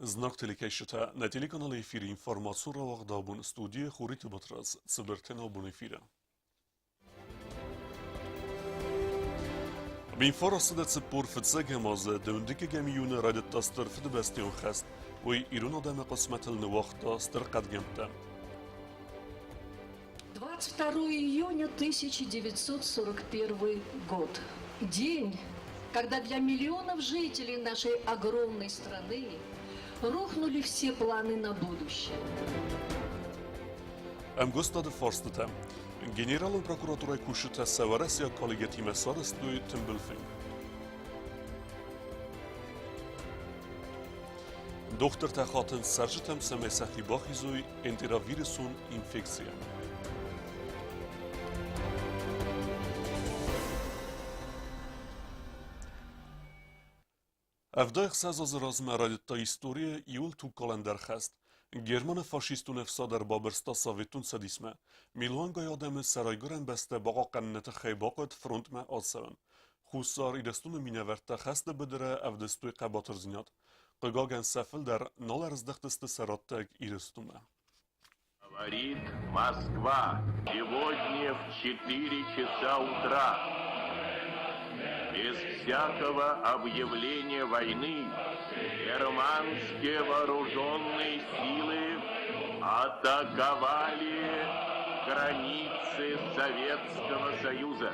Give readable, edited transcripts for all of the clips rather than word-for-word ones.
Znak telekejşete ne telekanalı efiri informasyon ravaqda bun studiye xuriti batraz sıbırtena bun efire. Bin farası da tıppur fıtsa gemazı döndeki gemiyunu radet tastır fıdı bestiyon xest ve iruna deme qısmetilini vaxta stır qad gemte. 22 июня 1941 год. День, когда для миллионов жителей нашей огромной страны рухнули все планы на будущее. Em gostadı farstı Generalın prokuratura kuşuta sevaresiya kaligeti sarıstı tümbülfin. Doktor taxatın serjitem semesahi bahizuy entiravirusun infeksiya. Evdayx sezaz razme radita istoriye iul tu kalender xest. German faşistun efsadar babırsta Sovetun sadisme. Milwanga yadem saraygoren beste baqa qannete xeybaqet front me adseven. Xusar idestun mineverte xest bedere evdestuy qabatır zinat. Qıgagen sefil der nalar izdextiste seratteg irestume. Говорит Москва. Сегодня в 4 часа утра без всякого объявления войны германские вооруженные силы атаковали границы Советского Союза.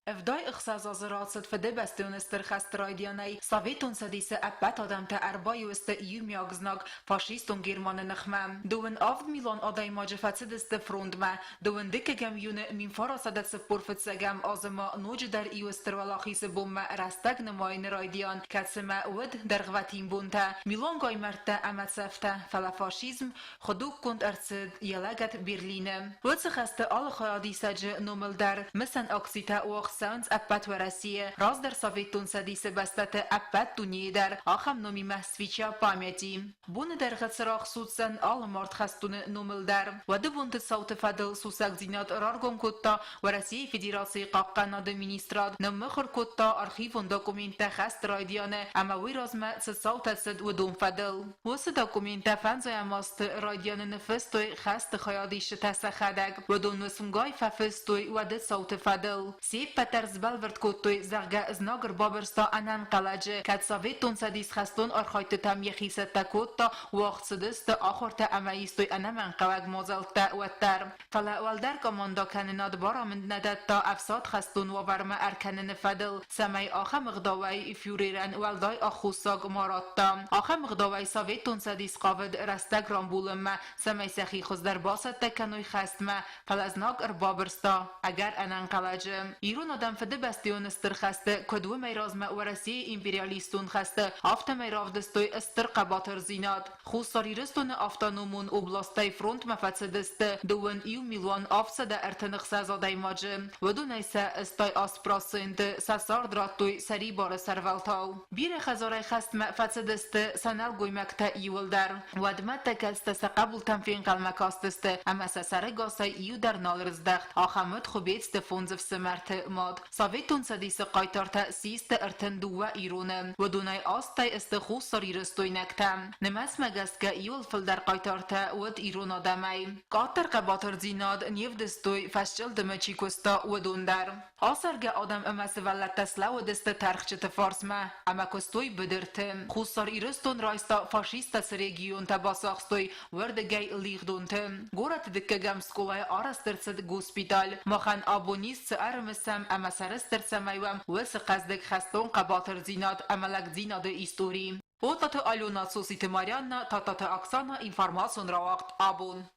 افدای اخصاص راسد فده بستون استرخست رایدیانای سویتون سدیسه اپت آدم تا اربای وست یوم یاگزناگ فاشیستون گیرمان نخمم دوون آفد میلان آدای ماجفت سدست فروندمه دوون دکه گمیون مین فراسدت سپور فتسگم آزما نوج در ایو استروالاخیس بوم رستگ نماین رایدیان کتسمه ود در غواتین بونتا میلان گای مرته امت سفته فلا فاشیزم خدوک کند ارسد یلگت برلینه ود سخسته آل خیادی سج نومل در مثل اکسیتا و سانس اپت ورسیه راز در سویتون سدیس بستت اپت دنیای در آخم نومی محسویچا پامیتی بون در غصراخ سودسن آل مرد خستون نومل در و دو بونت صوت فدل سوسک زینات رارگون کتا ورسیه فدراسی قاقنا دو مینیستراد نمخر کتا ارخیفون داکومنت خست رایدیانه اما وی رازمه صوت سد و دوم فدل وس داکومنت فنزای ماست رایدیانه نفستوی خست خیادیش تسخدگ و دون وسمگای ففستوی و ده صوت فدل سیب پترز بلورد کوتوی زرگه از ناگر بابرستا انان قلجه کد سویتون سدیس خستون ارخایت تم یخیست کوتا وقت سدست آخر تا امایستوی انمان قوگ موزلتا و تر فلا والدر کماندا کنناد بارامند ندد تا افساد خستون و ورمه ارکنن فدل سمی آخه مغداوی فیوریرن والدای آخوساگ ماراتا آخه مغداوی سویتون سدیس قاود رستگ رامبولم سمی سخی خوز در باست تکنوی خستمه فلا از ناگر بابرستا اگر انان قلجه ایران آدم فده بستیون استر خسته کدوه میرازمه ورسی امپریالیستون خسته آفت میراف دستوی استر قباتر زیناد خوصاری رستون آفتانومون اوبلاستای فرونت مفتسه دسته دوون ایو میلوان آفسده ارتنخ سازاده ماجه و دو نیسه استای آسپراسند سسار دراتوی سری بار سرولتاو بیر خزاره خست مفتسه دسته سنل گویمکتا ایول در ودمت تکسته سقبول تنفین قلمکاست دسته اما سسره گاسای ایو در نال رزدخت آخمت خوبیت استفونزف سمرت ماد سویتون سدیس قایتار تأسیست ارتندو و ایرونه و دونای آستای استخوص ساری رستوی نکتم نمس مگست که ایول فل در قایتار تا ود ایرون آدمی قاتر قباتر زیناد نیف دستوی فشجل دمچی کستا و دون در آسرگه آدم امس ولد تسلا و دست ترخچت فارسمه اما کستوی بدرتم خوص ساری رستون رایستا فاشیست سریگیون تا باساخستوی وردگی لیغ دونتم گورت دکه گم سکولای آرسترسد گوسپیتال مخان آبونیست ارمسم اما سرستر سمیوم وس قصدک خستون قباتر زیناد املک زیناد ایستوری و تاتو آلونا سوسیت ماریانا تاتو اکسانا اینفارماسون را وقت آبون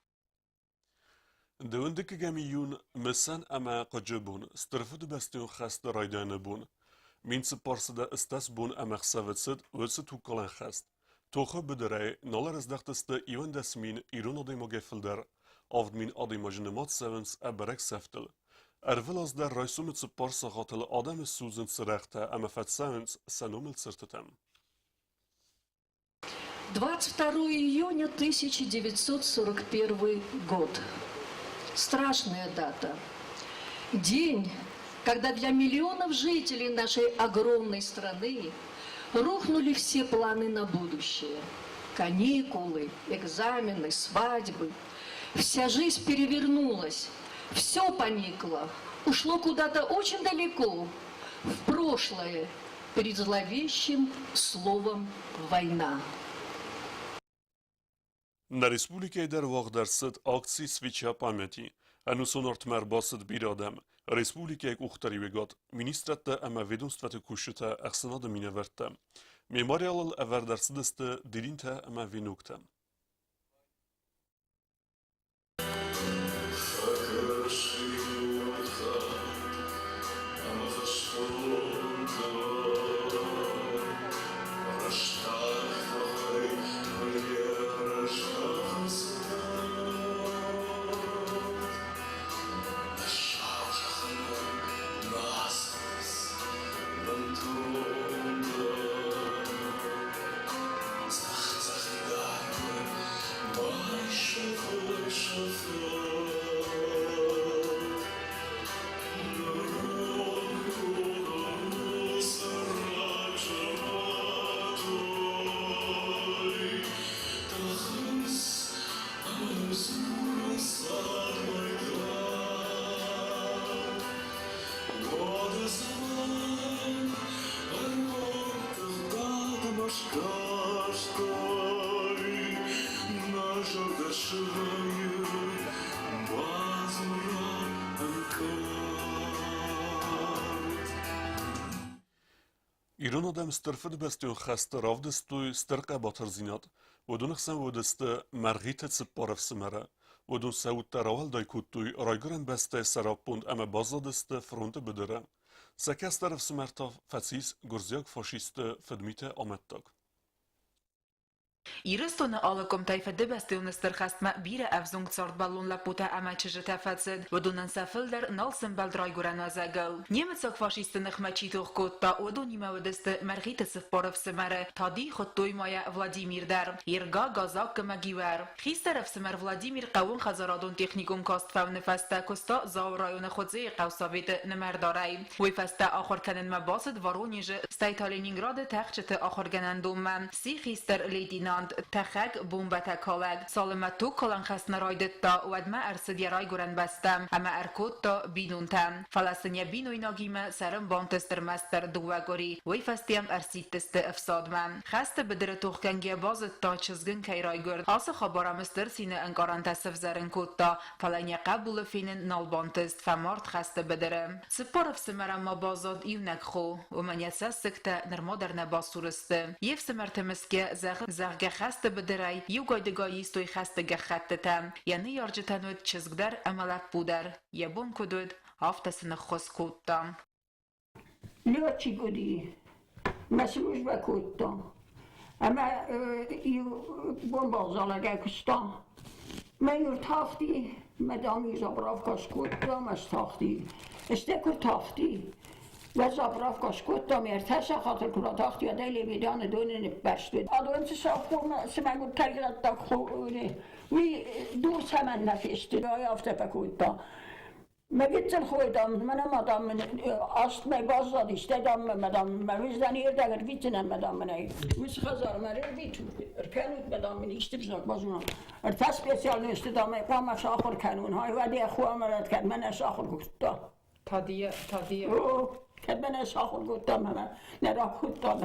Döndeki gemiyun mesen ama qacabun strafı bestiyon xest raydane bun. Min sparsda istas bun ama xsavetsid wetse tu kalan xest. Toxu bedere nalar izdextiste iwan desmin irun adayma gefilder avdmin adayma jnemat sevens aberek seftel. Ervel az der rajsumet sparsa qatil adam suzin srechte ama fatsevens sanomel sirtetem. 22 июня 1941 год. Страшная дата. День, когда для миллионов жителей нашей огромной страны Рухнули все планы на будущее. Каникулы, экзамены, свадьбы. Вся жизнь перевернулась. Все поникло. Ушло куда-то очень далеко. В прошлое. Перед зловещим словом «война». На республике در واقع درصد акции свеча памяти. Анусонорт мер басд бирадем. Республика як ухтари вегат. Министрата ама ведомствата кушта аксена de mine verte. Memorial ever درصدست dirinte ама vinukte. ایران آدم استرفد بستیون خسته رافدستوی استرقه باتر زیناد و دون خسن ودست مرغیت سپارف سمره و دون سعود تراول دای کتوی رایگرن بسته سراب بوند اما بازدست فرونت بدره سکست طرف سمرتا فسیس گرزیاک فاشیست فدمیت آمدتاک Iriston alle komtei de bestionester gast ma bire avzung zort ballon la puta amachje tafetsid ودونن سفلدر نالسن بلدرای گورن زگل نیمتساک فاشیستن اخمچی توخ کود تا ودونی مودست مرغیت سفپارف سمره تا دی خود توی مایا ولادیمیر در ایرگا گازاک مگیور خیسترف سمر ولادیمیر قوون خزارادون تکنیکوم کاست فون فسته کستا زاو رایون خودزی قوساویت نمردارای وی فسته آخر کنن مباسد وارونیج ستایتالینینگراد تخچت آخر گنندوم سی خیستر لیدیناند تخک بومبت کالگ سالمتو کلان خست نرایدت تا ودما ارسد یرای گورن بستم اما ارکود تا بینونتم فلسطینیا بینوی ناگیم سرم بانتستر مستر دوگوری وی فستیم ارسید تست افسادم خست بدر توخکنگی بازت تا چزگن کیرای گرد آس خبارم استر سینه انکاران تصف زرن کود تا فلانیا قبول فینن نالبانتست فمارد خست بدرم سپارف سمرم ما بازاد ایونک خو و من یسا سکته نرمادر نباسورسته یف سمرت مسکه زغ خست بدرای یو گایدگایی استوی خست گخطتم یعنی یارجتنود چزگدر عملت بودر یبون کدود هافتسن خس کودتم نه چی گودی مسئولش بکودتم اما یو بون بازالگه کستم من یو تافتی مدامی زبراف کاش کودتم از تافتی استکر تافتی و زبراف کاش کودتم ارتش خاطر کلا تافتی و دیلی بیدان دونه بشتید آدوان ساخ خورم سمگو تلگرد تا خوره وی دور سمن نفیشتی رای آفته بکودتم مگیتن خویدم منم آدم است می باز داد استادم مدام مویزدانی اردگر ویتنن مدام منای میش خزار مره ویتو کنود مدام من استبزاک بازم ارتاس سپیشال استادم قام شاخر کنون های ودی خوام مرد کرد من شاخر گفتم تادیه kad mene šahol gotama ne rakuttam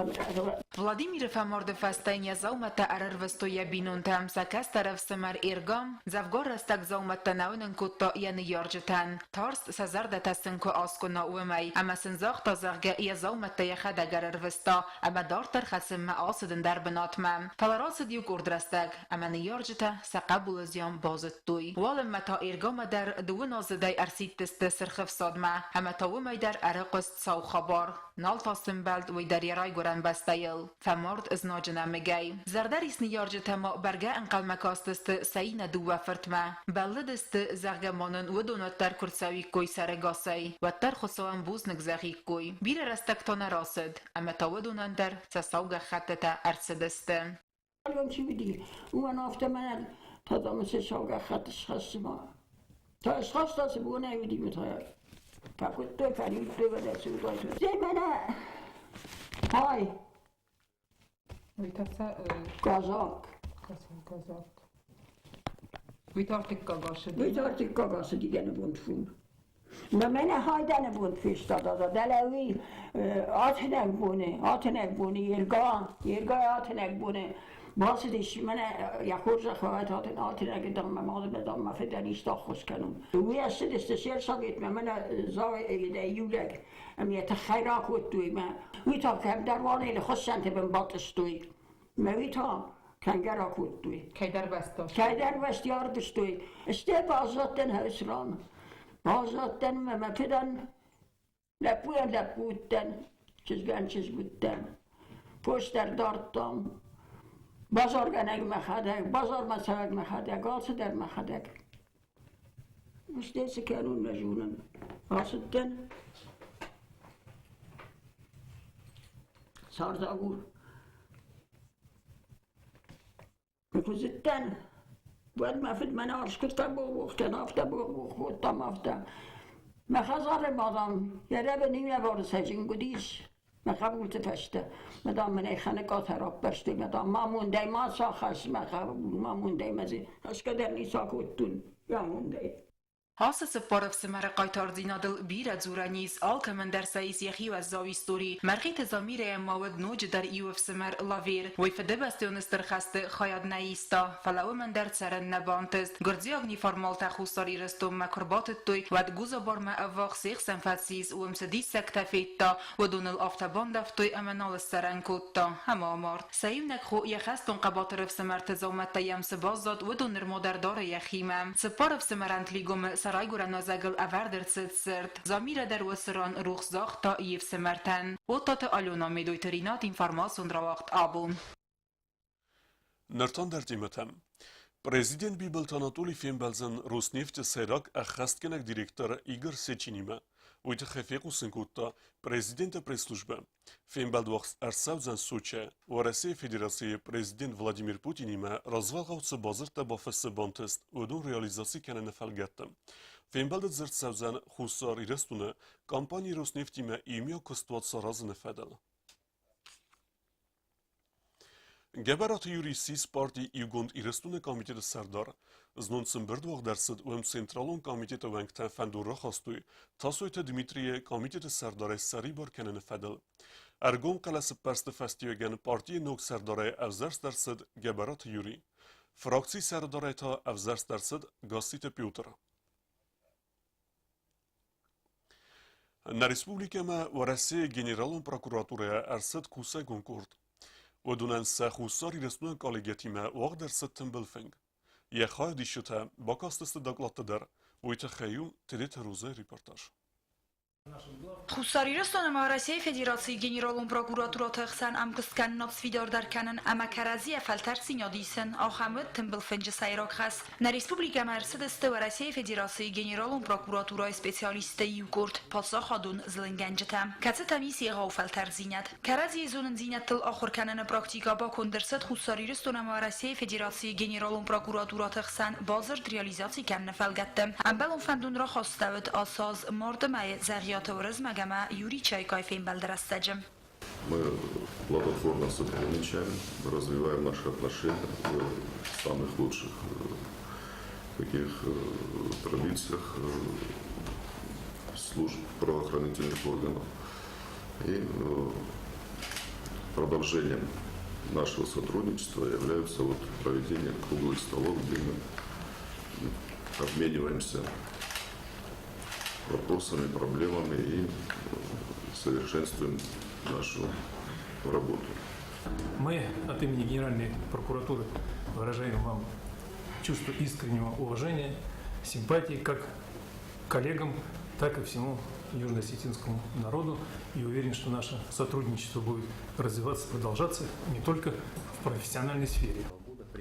Vladimir Famord festejně zaumata ararvestoje binuntam sakastarav semar irgam zavgorestak zaumata naunen kutta jen jorgetan tarst sazardata senko asko na umay ama senzachta zarga ya zaumata yahada gararvesta ama dartar khasim ma asiden dar benatmam falarasid yuk urdrastak ama jorgeta saqabul zyan bazattuy walem mata irgam dar dunaziday arsitist sirkhf sadma ama tawumay dar araqst saw khabar نالتاستن بلد وی دریارای گرن بستایل فمارد از ناجنه مگی زردریس نیارجه ما برگه انقل مکاستست سین دو وفرتما بلدست زرگه مانن و دونت در کرساوی کوی سرگاسی و تر خسوان بوز نگزاقی کوی بیر رستکتان راسد اما تا و دونن در سساوگ خطتا ارسدست الان چی بیدی؟ اون افته من تا دام سساوگ خطش خسته ما تا اشخاص تاسه بو نمیدی متایل فقط تو فرید تو بدست و دایتو زمنه های Vitassa Kazak. kazak. Vitartik kagaşı. Weet je wat ik kan ze die kunnen woont. Maar mijn huiden woont feest dat Delawi Atenek wonen, Yerga Atenek wonen. Was het is mijn ja kurza gehad had en Atenek dan mijn moeder met dan maar verder niet toch kunnen. Hoe is het de zeer sagt met mijn zou ik de julek en je te gaira goed toe maar wie toch heb daar wel hele godsent hebben battes toe. Maar wie toch kan gaira goed toe. Keydar Bastos. Kayder Vestiyar bestoy. İşte bazatten hüsran. Bazatten memefiden leputten. Çizgütten. Poster darttan. Bazar genek mehadek. Bazar mesavek mehadek. Alsı der mehadek. İşte sikanun mecunen. Bazatten. Sardagur. Zitten. باید مفید من آرش کتا بوخته نافته بوخته مافته مخزار مادام یه به نیمه بار سجین گودیش مخبول تفشته مدام من خانه کاتراب برشته مدام ما مونده ما ساخش ما مونده مزی اشکا در نیسا کتون یا مونده Հասը սպորով սմերը կայտարձինադլ բիրը ձուրանիս ալքը մնդերսայիս եղի ու զավիստորի մերխիթը զամիրը մավդ նոջ դար իուվ սմեր լավիր ոյֆդե բաստիոնստր խաստը խայադնայիստա ֆալավը մնդերցերն նաբանտեստ գրձիագնի ֆորմալտա խուսարի ռստում մակրբատը տոյ վատ գուզաբարմը ավաղ սիղ սենֆացիս ու մսդի սեկտաֆետտա ودون الافتا دفتوی امنال سرنکوتا همامارد سیونک خو یخستون قباطرف سمرت زومت تیم سبازداد ودون المدردار یخیمم سپارف سمرنت لیگوم سرای گورن ازگل اوردر سرد زمیر در وسران روخ زاخت تا ایف سمرتن و تات آلونا میدویترینات اینفارماسون را وقت آبون نرتان در تیمتم Президент Бибелтанатолий Фембалзен Роснефть Сайрак Ахасткенак директор Игорь Сечинима Уйта Хефеку Сенкутта президента пресс-службы Фембалдвахс Арсавзан Сочи в России Федерации президент Владимир Путинима развалгауцы базырта бафасы бантест удун реализации канана фалгатта. Фембалдат Зерцавзан Хусар Ирестуна компании Роснефтима имя костватса разны федал. Гебарат юрисис партии Югонд Ирестуна комитета Сардар знонцем бердвах дерсид уем централон комитета вангтан фандура хастуй тасуйта Дмитрия комитета Сардар Сарибар канана федал. Аргон қаласы персті фестиоген партии ног Сардары авзарс дерсид Гебарат юри. Фракции Сардары та авзарс дерсид Гасита Пютер. На республикама в России генералом прокуратуры Арсед Куса Гонкурт. ودونن سخوصاری رسنون کالگتیمه واقع در ستن بلفنگ. یه خواهد دیشتا با کاستست دقلات در ویت خیوم تدیت روزه ریپورتاج. Խուսարիրստոնը Ռոսիայի Ֆեդերացիայի գեներալում պրոկուրատուրոթը խսան ամկսկան նոծվիդոր դարկանն ամակարազի ֆալտարսինյոդիսն ախամդ թմբլֆենջը սայրոքաս նա ռեսպուբլիկա մերսեդստը Ռոսիայի Ֆեդերացիայի գեներալում պրոկուրատուրայի սպեցիալիստը յուկուրտ փոսախադուն զլնգանջտա կացը տամիս եղավ ֆալտարզինյատ կարազի զոնն զինյատլ ախորկանն պրակտիկա բակոնդերսդ խուսարիրստոնը Ռոսիայի Ֆեդերացիայի գեներալում պրոկուրատուրոթը խսան բազր реализации канна фалгатта амбалон фандун ра хоставд асаз мордмай Туризма гама Юрий Чайкой Фембалдрастаджем. Мы плодотворно сотрудничаем, развиваем наши отношения в самых лучших таких традициях служб правоохранительных органов. И продолжением нашего сотрудничества является проведение круглых столов, где мы обмениваемся вопросами, проблемами и совершенствуем нашу работу. Мы от имени Генеральной прокуратуры выражаем вам чувство искреннего уважения, симпатии как к коллегам, так и всему южно-осетинскому народу. И уверен, что наше сотрудничество будет развиваться, продолжаться не только в профессиональной сфере.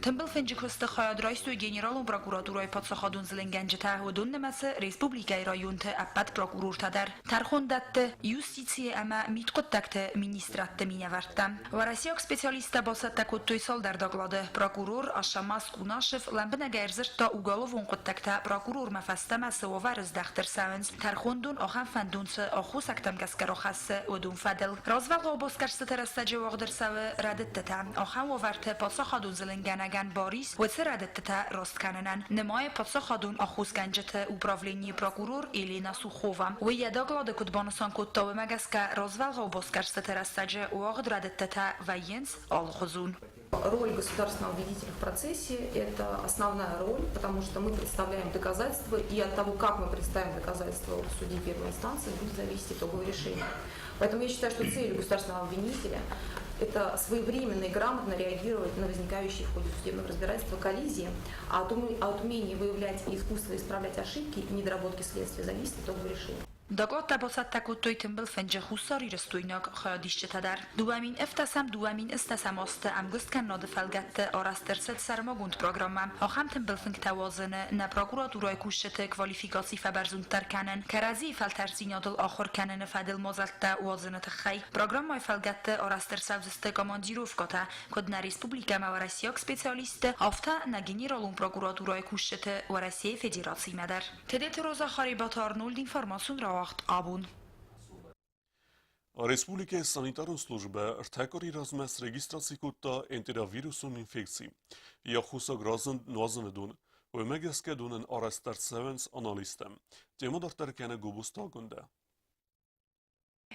Тымбыл фенджикосты хаядрайсту генералун прокуратурой подсахадун зеленгенджета ودون نمس республикай районты аппат прокурортадар. Тархондатты юстиция ама миткоттакты министратты миневартта. Варасиок специалиста басатта коттуй салдар доклады. Прокурор Ашамас Кунашев ламбына герзерта уголовун коттакта прокурор мафаста масо варыздахтыр саунс. Тархондун охан фандунсы охус актам гаскарохасы ودون فدل. Развал обоскарсы терастаджи вагдырсавы радыттата. Охан варты подсахадун зеленгенаган Борис وترددت راست کننن نمای پادشاهادون آخوز گنجت управление прокурор Елена Сухова و یادگلاد کدبانسان کتاو مگسکا развал обоскарсы терастаджи вагдрадыттата военс алхозун. Роль государственного обвинителя в процессе – это основная роль, потому что мы представляем доказательства, и от того, как мы представим доказательства в суде первой инстанции, будет зависеть итоговое решение. Поэтому я считаю, что цель государственного обвинителя – это своевременно и грамотно реагировать на возникающие в ходе судебного разбирательства коллизии, а от умения выявлять и искусства исправлять ошибки и недоработки следствия зависит итоговое решение. Доклад табасат такотой тымбыл фенджа хусари растуйнак хаядишчетадар. Дуамин эфтасам дуамин эстасам асты амгуст каннады фалгатты арастырсет сармагунд программа. Ахам тымбыл фенг тавазыны на прокуратурай кушчеты квалификации фабарзунтар канен. Карази фалтерсинядыл ахор канен фадил мазалтта уазыны тхай. Программай фалгатты арастырсавзысты командировката. Код на республика Маварасиок специалисты афта на генералун прокуратурай кушчеты Варасия Федерации мадар. Тедет роза харибат Арнольд информацион را آبون. Республика санитарна служба ртекори размес регистрации кутта энтеравирусун инфекции. Я хуса гразен нуазанедун. Вемегеске дунен арастар севенс аналистем. Тема дартаркене губустагунда.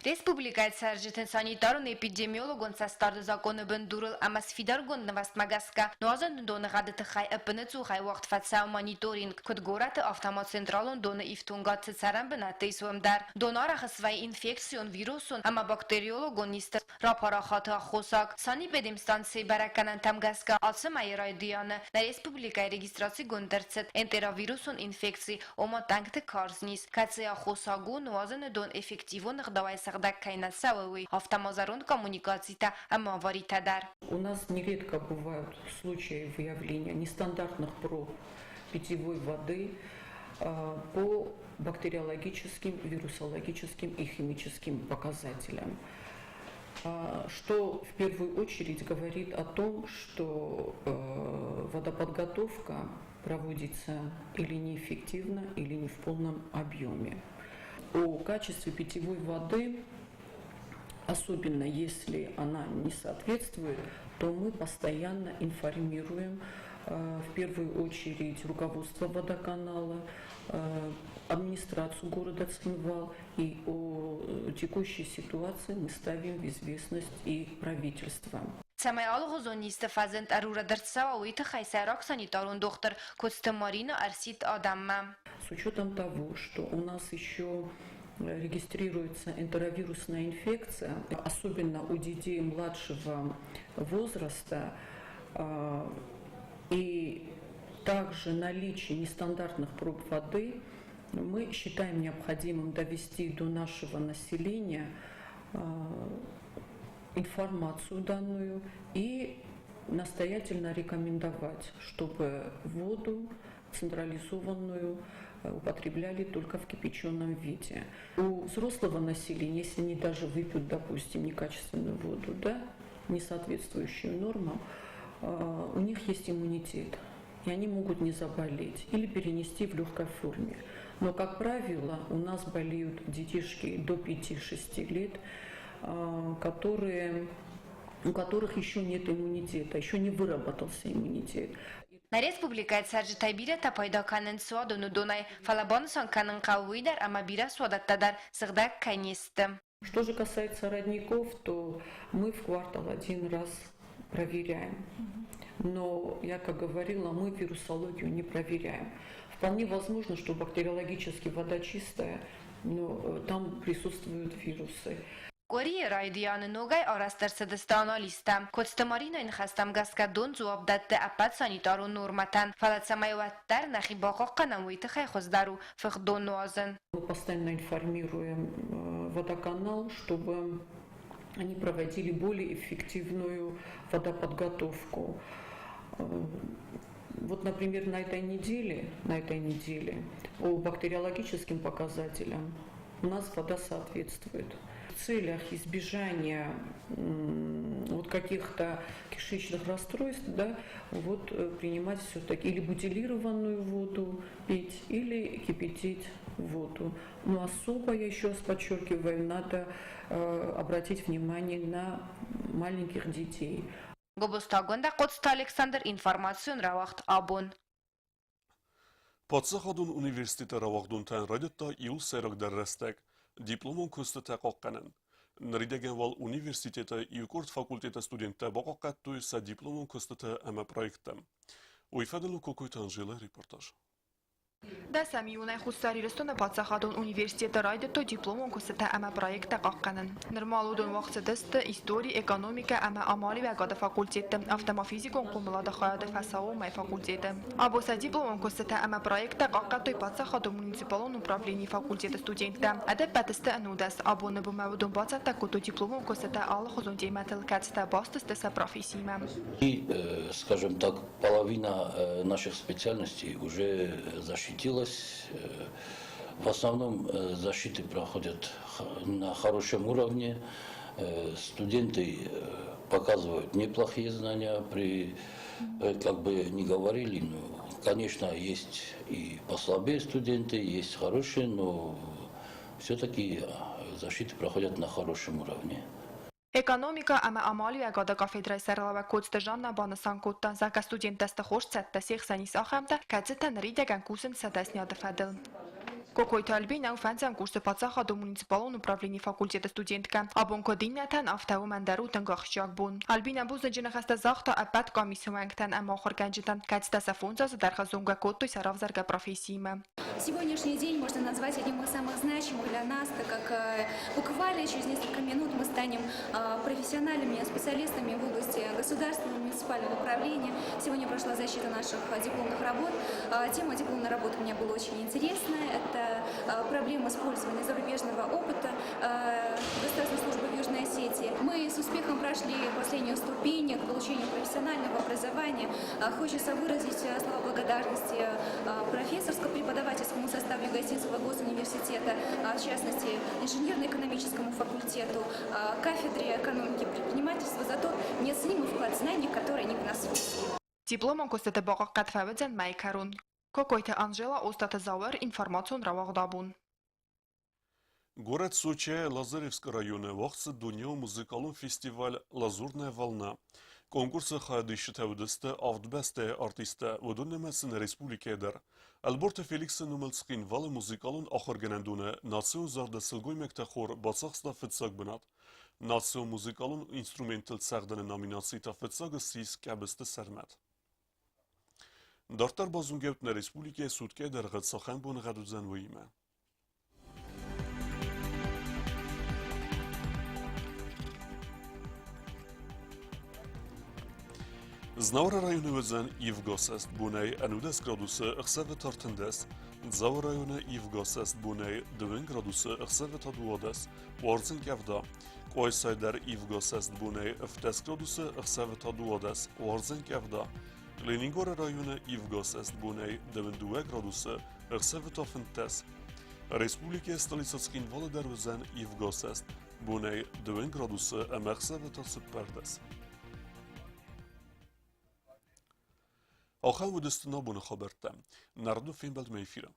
Республикает саржитен санитарун эпидемиологун састарды законы бендурыл амасфидар гунд навастмагаска, нуазан доны гадыты хай эпынецу хай вақт фатсау мониторинг, кудгораты автомат централун доны ифтунгат цицаран бинаты исуэмдар. Донарах свай инфекцион вирусун, ама бактериологун нистер рапарахаты ахосак. Сани бедим станции бараканан тамгаска алсы майрай дияны. На республикай регистрации гундерцет энтеравирусун инфекции ома тангты карзнис. Каци ахосагу нуазан дон эффективун гдавай сагдак кайнасауи автомазарун коммуникации-то амаваритадар. У нас нередко бывают случаи выявления нестандартных проб питьевой воды по бактериологическим, вирусологическим и химическим показателям, что в первую очередь говорит о том, что водоподготовка проводится или неэффективно, или не в полном объеме. О качестве питьевой воды, особенно если она не соответствует, то мы постоянно информируем в первую очередь руководство водоканала, администрацию города Цхинвал, и о текущей ситуации мы ставим в известность и правительство. Самая алгозониста фазент арура дартсава уита хайсайрак санитарун доктор Костемарина Арсит Адамма. С учетом того, что у нас еще регистрируется энтеровирусная инфекция, особенно у детей младшего возраста, и также наличие нестандартных проб воды, мы считаем необходимым довести до нашего населения информацию данную и настоятельно рекомендовать, чтобы воду централизованную употребляли только в кипяченом виде. У взрослого населения, если они даже выпьют, допустим, некачественную воду, да, не соответствующую нормам, у них есть иммунитет, и они могут не заболеть или перенести в легкой форме. Но, как правило, у нас болеют детишки до 5-6 лет, у которых еще нет иммунитета, еще не выработался иммунитет. На республикает саржитай бире тапайда канен суадуну донай фалабонсон канен кауидар амабира суадаттадар сагдак кайнисты. Что же касается родников, то мы в квартал один раз проверяем. Но, я как говорила, мы вирусологию не проверяем. Вполне возможно, что бактериологически вода чистая, но там присутствуют вирусы. Кори райдияны ногай арастырсыдысты аналистам. Костемарина инхастам гаска дон зуаб датты апат санитару норматан. Фалацамайваттар нахи бақақ қанамуйты хайхоздару фихдон нуазын. Мы постоянно информируем водоканал, чтобы они проводили более эффективную водоподготовку. Вот, например, на этой неделе по бактериологическим показателям у нас вода соответствует. В целях избежания вот каких-то кишечных расстройств, да, вот принимать все-таки или бутилированную воду пить, или кипятить воду. Но особо, я еще раз подчеркиваю, надо обратить внимание на маленьких детей. Գոբոստագոնդա կոծտ Ալեքսանդր ինֆորմացիոն ռավախտ աբոն Պատսախադուն ունիվերսիտետը ռավաղդուն տան ռադյոտա իու սերոք դարրստեք, դիպլոմոն կստը կողկանն։ Նրիդեգենվալ ունիվերսիտետը իու կորդ ֆակուլտետը ստուդենտը բողակատույ սա դիպլոմոն կստը əmə պրոյկտը։ Ուիֆədəlu կոկույտ անժիlə reportaj. Դասամի ունայն խուստարիրստոնը բացախադուն ունիվերսիտետը ռայդետո դիպլոմոն կուսետը əmə պրոյեկտը կաղկանն։ Նրմալուդուն վաղցը դստը իսტორի, էկոնոմիկա əmə ամալի վəqadə ֆակուլտետը, ավտոմաֆիզիկոն կումլադը խայադը ֆասավո մայ ֆակուլտետը։ Աբոսա դիպլոմոն կուսետը əmə պրոյեկտը կաղկատոյ բացախադուն մունիցիպալոն ուպրավլենի ֆակուլտետը ստուդենտը։ Ադե պətստը ընուդաս, աբոնը բումավդուն բացատա կուտու դիպլոմոն կուսետը ալը խոզոնդի մətլկացտը բաստստեսը պրոֆեսիյմը։ И, скажем так, половина наших специальностей уже защитилась. В основном защиты проходят на хорошем уровне. Студенты показывают неплохие знания. Как бы не говорили, но, конечно, есть и послабее студенты, есть хорошие, но все-таки защиты проходят на хорошем уровне. Էկոնոմիկա ամա ամալի ագադա կաֆեդրայ սերլավա կոծտը ժաննա բանասան կոտտան զակա ստուդենտաստը խոշ ցատտա սիխսանիս ախամտա կացետա նրիդական կուսն սադասնյա դֆադել Կոկոյթ Ալբինա ու Ֆրանսիան կուրսը բացախադու մունիցիպալոն ուպրավլենի ֆակուլտետը ստուդենտկա Աբոնկո դիննաթան ավտավու մանդարու տնգախշակ բուն Ալբինա բուզը ջնախաստա զախտա ապատ կոմիսիոյանքտան ամոխր կանջտան կացտասա ֆոնզազը դարխազունգա կոտտույ սարավ զարգա պրոֆեսիյմը Сегодняшний день можно назвать одним из самых значимых для нас, так как буквально через несколько минут мы станем профессиональными специалистами в области государственного муниципального управления. Сегодня прошла защита наших дипломных работ. Тема дипломной работы у меня была очень интересная. Это проблема использования зарубежного опыта государственной службы в Южной Осетии. Мы с успехом прошли последнюю ступень к получению профессионального образования. Хочется выразить слова благодарности профессорско-преподавательскому составу Юго-Осетинского госуниверситета, в частности, инженерно-экономическому факультету, кафедре экономики и предпринимательства за тот неоценимый вклад знаний, который они вносят. Дипломон костete богакат фаведзен майкарун. Կոկոյթը Անժելա Օստատազավեր ինֆորմացիոն ռավաղդաբուն։ Город Сочи, Лазаревский район, вахтсы Дунья музыкалун фестиваль «Лазурная волна». Конкурсы хайдышы тәудісті автбәсті артисті вадуннемесін республикедер. Алборта Феликсы нумелцкин валы музыкалун ахыргенендуны национ зарды сылгой мектахор бацақста фитсак бінат. Национ музыкалун инструментал цәғдіні номинацията фитсагы сис кәбісті сәрмәт. Дартар базунгевтна республике судке дәрғат сахан бұны ғадудзан вейме. Znavra rayonu özən İvgosest bunay anudes gradusu ıxsav tartındes. Zavra rayonu İvgosest bunay 2 gradusu ıxsav taduodes. Warzın gavda. Qoysaydar İvgosest bunay 5 gradusu ıxsav taduodes. Warzın gavda. Leningora rayonu İvgosest bunay 2 gradusu ıxsav tafintes. Respublika stolicatskin Volodar özən İvgosest bunay 2 gradusu ıxsav tasıpperdes. آخر ودستنا بون خبرتم. نردو فیلم بلد میفیرم.